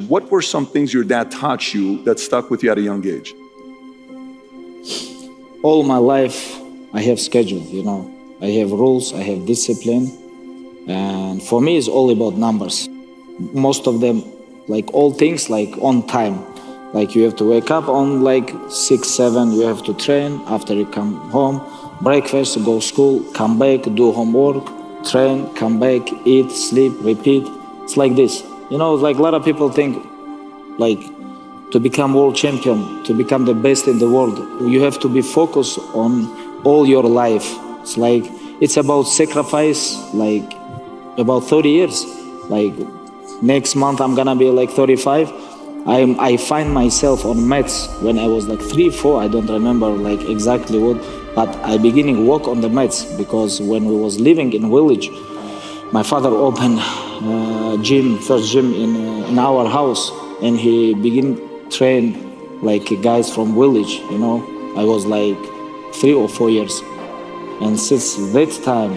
What were some things your dad taught you that stuck with you at a young age? All my life, I have schedule, I have rules, I have discipline. And for me, it's all about numbers. Most of them, like all things, like on time. Like you have to wake up on like 6, 7, you have to train. After you come home, breakfast, go school, come back, do homework, train, come back, eat, sleep, repeat. It's like this. Like a lot of people think, like, to become world champion, to become the best in the world, you have to be focused on all your life. It's about sacrifice, like about 30 years. Like next month I'm gonna be like 35. I find myself on mats when I was like 3, 4, I don't remember like exactly what, but I beginning walk on the mats because when we was living in village, my father opened first gym in our house, and he begin train like guys from village. I was like 3 or 4 years, and since that time,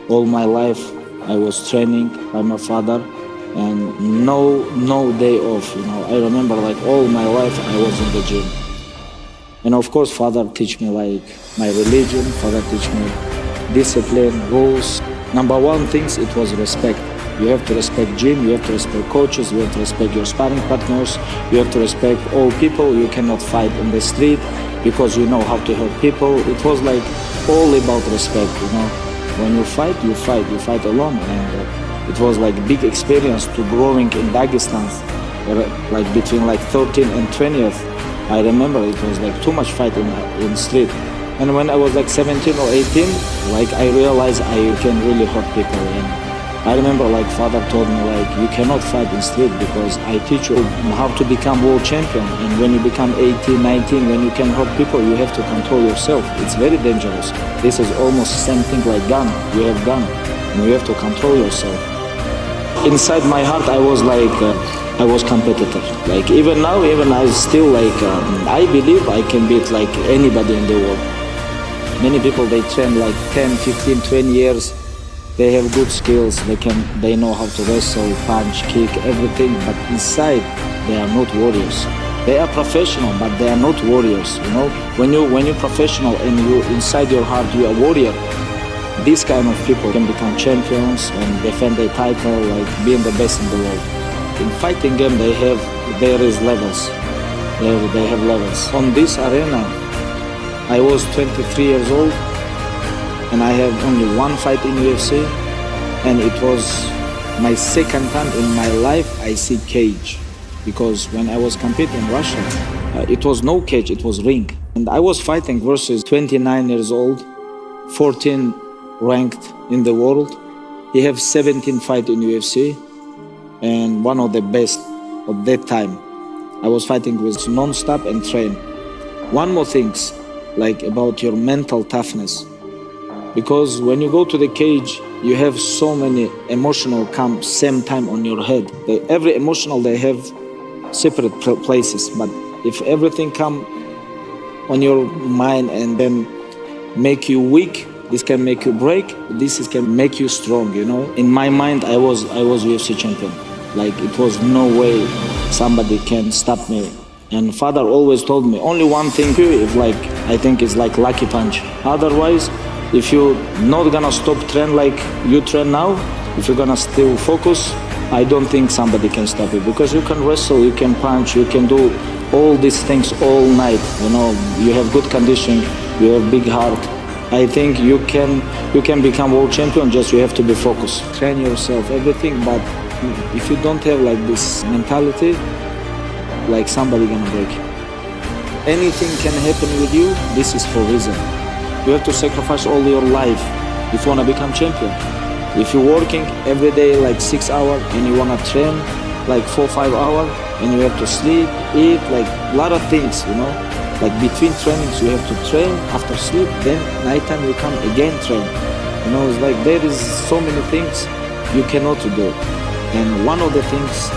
all my life I was training by my father, and no day off. I remember like all my life I was in the gym, and of course father teach me like my religion. Father teach me discipline, rules. Number one things, it was respect. You have to respect gym, you have to respect coaches, you have to respect your sparring partners, you have to respect all people. You cannot fight in the street because you know how to hurt people. It was like all about respect. When you fight alone. And it was like big experience to growing in Dagestan, like between like 13 and 20th. I remember it was like too much fight in street. And when I was like 17 or 18, like I realized I can really hurt people. And I remember like father told me like you cannot fight in street because I teach you how to become world champion. And when you become 18, 19, when you can hurt people, you have to control yourself. It's very dangerous. This is almost same thing like gun. You have gun and you have to control yourself. Inside my heart, I was like, I was competitor. Like even now, I still like, I believe I can beat like anybody in the world. Many people, they train like 10, 15, 20 years. They have good skills. They know how to wrestle, punch, kick, everything. But inside, they are not warriors. They are professional, but they are not warriors. When you're professional and you inside your heart you are warrior, these kind of people can become champions and defend their title, like being the best in the world. In fighting game, there is levels. They have levels. On this arena, I was 23 years old, and I have only one fight in UFC, and it was my second time in my life I see cage, because when I was competing in Russia, it was no cage, it was ring. And I was fighting versus 29 years old, 14 ranked in the world. He have 17 fights in UFC, and one of the best of that time. I was fighting with non-stop and train. One more things, like about your mental toughness. Because when you go to the cage, you have so many emotional come same time on your head. Every emotional, they have separate places. But if everything come on your mind and then make you weak, this can make you break. Can make you strong. In my mind, I was UFC champion. Like it was no way somebody can stop me. And father always told me only one thing, if like I think it's like lucky punch. Otherwise, if you're not gonna stop train like you train now, if you're gonna still focus, I don't think somebody can stop you, because you can wrestle, you can punch, you can do all these things all night. You have good condition, you have big heart. I think you can become world champion, just you have to be focused. Train yourself, everything, but if you don't have like this mentality, like somebody gonna break you. Anything can happen with you, this is for reason. You have to sacrifice all your life if you wanna become champion. If you're working every day like 6 hours and you wanna train like 4, 5 hours, and you have to sleep, eat, like a lot of things, Like between trainings you have to train, after sleep, then nighttime you come again train. It's like there is so many things you cannot do. And one of the things,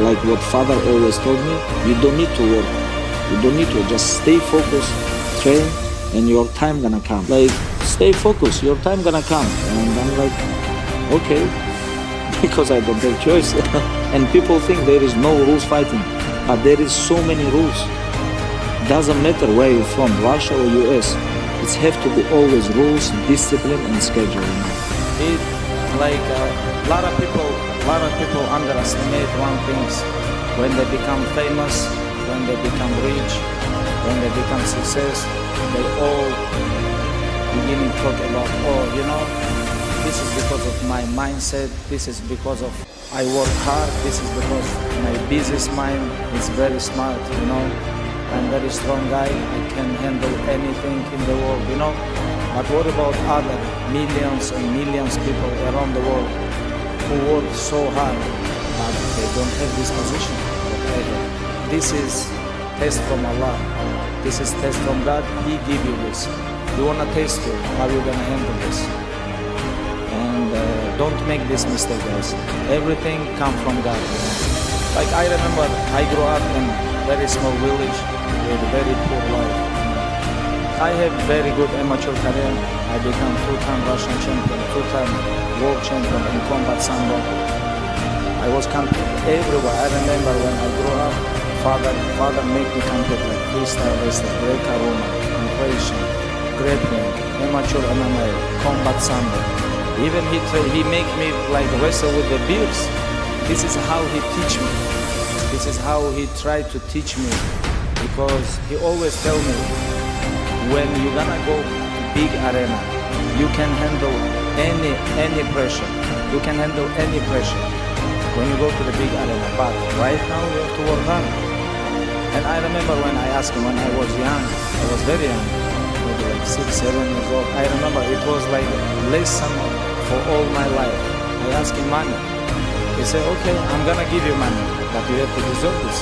like what father always told me, you don't need to work. You don't need to, just stay focused, train, and your time gonna come. Like stay focused, your time gonna come. And I'm like, okay. because I don't have choice. And people think there is no rules fighting, but there is so many rules. Doesn't matter where you're from, Russia or US. It have to be always rules, discipline, and schedule. It like a lot of people underestimate one things. When they become famous, when they become rich, when they become success, they all beginning to talk about, oh, you know, this is because of my mindset, this is because of I work hard, this is because my business mind is very smart, you know. I'm very strong guy, I can handle anything in the world, you know. But what about other millions and millions of people around the world who work so hard, but they don't have this position that I have? This is test from Allah. This is test from God. He give you this. You wanna taste it, how you gonna handle this? And don't make this mistake, guys. Everything come from God, you know? Like I remember, I grew up in a very small village with a very poor life. I have very good amateur career. I become two-time Russian champion, two-time world champion in combat sambo. I was competing everywhere. I remember when I grew up, father made me compete like freestyle wrestling, Greco-Roman, Croatian, grappling, amateur MMA, combat sambo. Even he make me like wrestle with the bears. This is how he teach me. This is how he tried to teach me, because he always tell me, when you're gonna go to big arena, you can handle any pressure. You can handle any pressure when you go to the big arena. But right now you have to work hard. And I remember when I asked him when I was young, I was very young, maybe like 6, 7 years old. I remember it was like lesson for all my life. I asked him money. He said, okay, I'm gonna give you money, but you have to deserve this.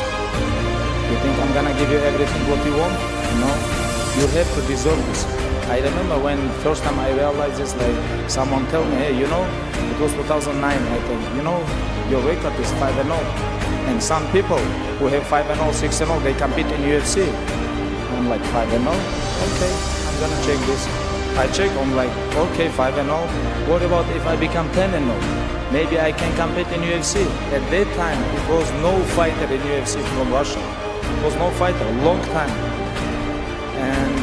You think I'm gonna give you everything what you want? No. You have to deserve this. I remember when first time I realized this, like someone tell me, hey, you know, it was 2009, I think, you know, your record is 5-0. And some people who have 5-0, 6-0, they compete in UFC. I'm like 5-0, okay, I'm gonna check this. I check, I'm like, okay, 5-0. What about if I become 10-0? Maybe I can compete in UFC. At that time, it was no fighter in UFC from Russia. It was no fighter, a long time. And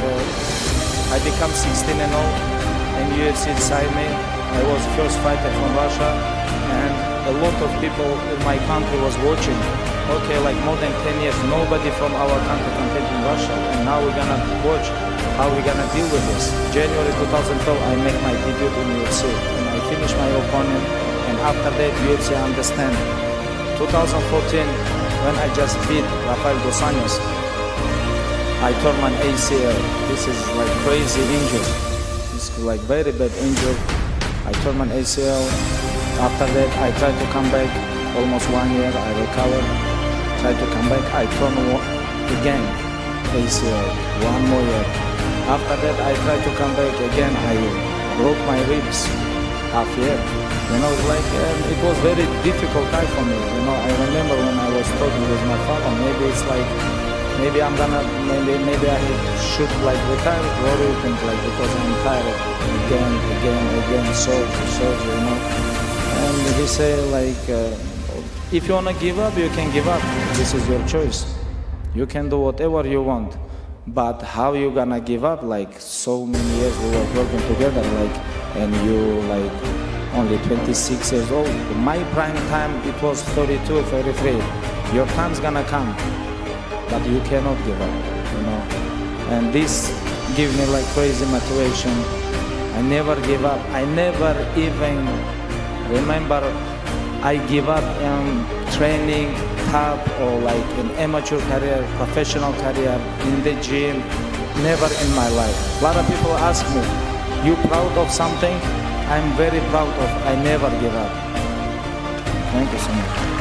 I become 16-0 and UFC decided me. I was first fighter from Russia, and a lot of people in my country was watching. Okay, like more than 10 years, nobody from our country competed in Russia, and now we're gonna watch how we're gonna deal with this. January 2012, I make my debut in UFC, and I finish my opponent, and after that, UFC understand. 2014, when I just beat Rafael Dos Anjos, I tore my ACL. This is like crazy injury. It's like very bad injury. I tore my ACL. After that, I tried to come back. Almost 1 year, I recovered. Tried to come back. I tore again ACL. 1 more year. After that, I tried to come back again. I broke my ribs half year. You know, like it was very difficult time for me. You know, I remember when I was talking with my father. Maybe it's like. Maybe I'm gonna, maybe I should like retire. What do you think? Like, because I'm tired again, surgery, you know. And he say like, if you wanna give up, you can give up. This is your choice. You can do whatever you want. But how you gonna give up? Like so many years we were working together, like, and you like only 26 years old. My prime time it was 32, 33. Your time's gonna come. But you cannot give up, you know. And this gives me like crazy motivation. I never give up. I never even remember I give up in training, top, or like in amateur career, professional career, in the gym. Never in my life. A lot of people ask me, you proud of something? I'm very proud of. I never give up. Thank you so much.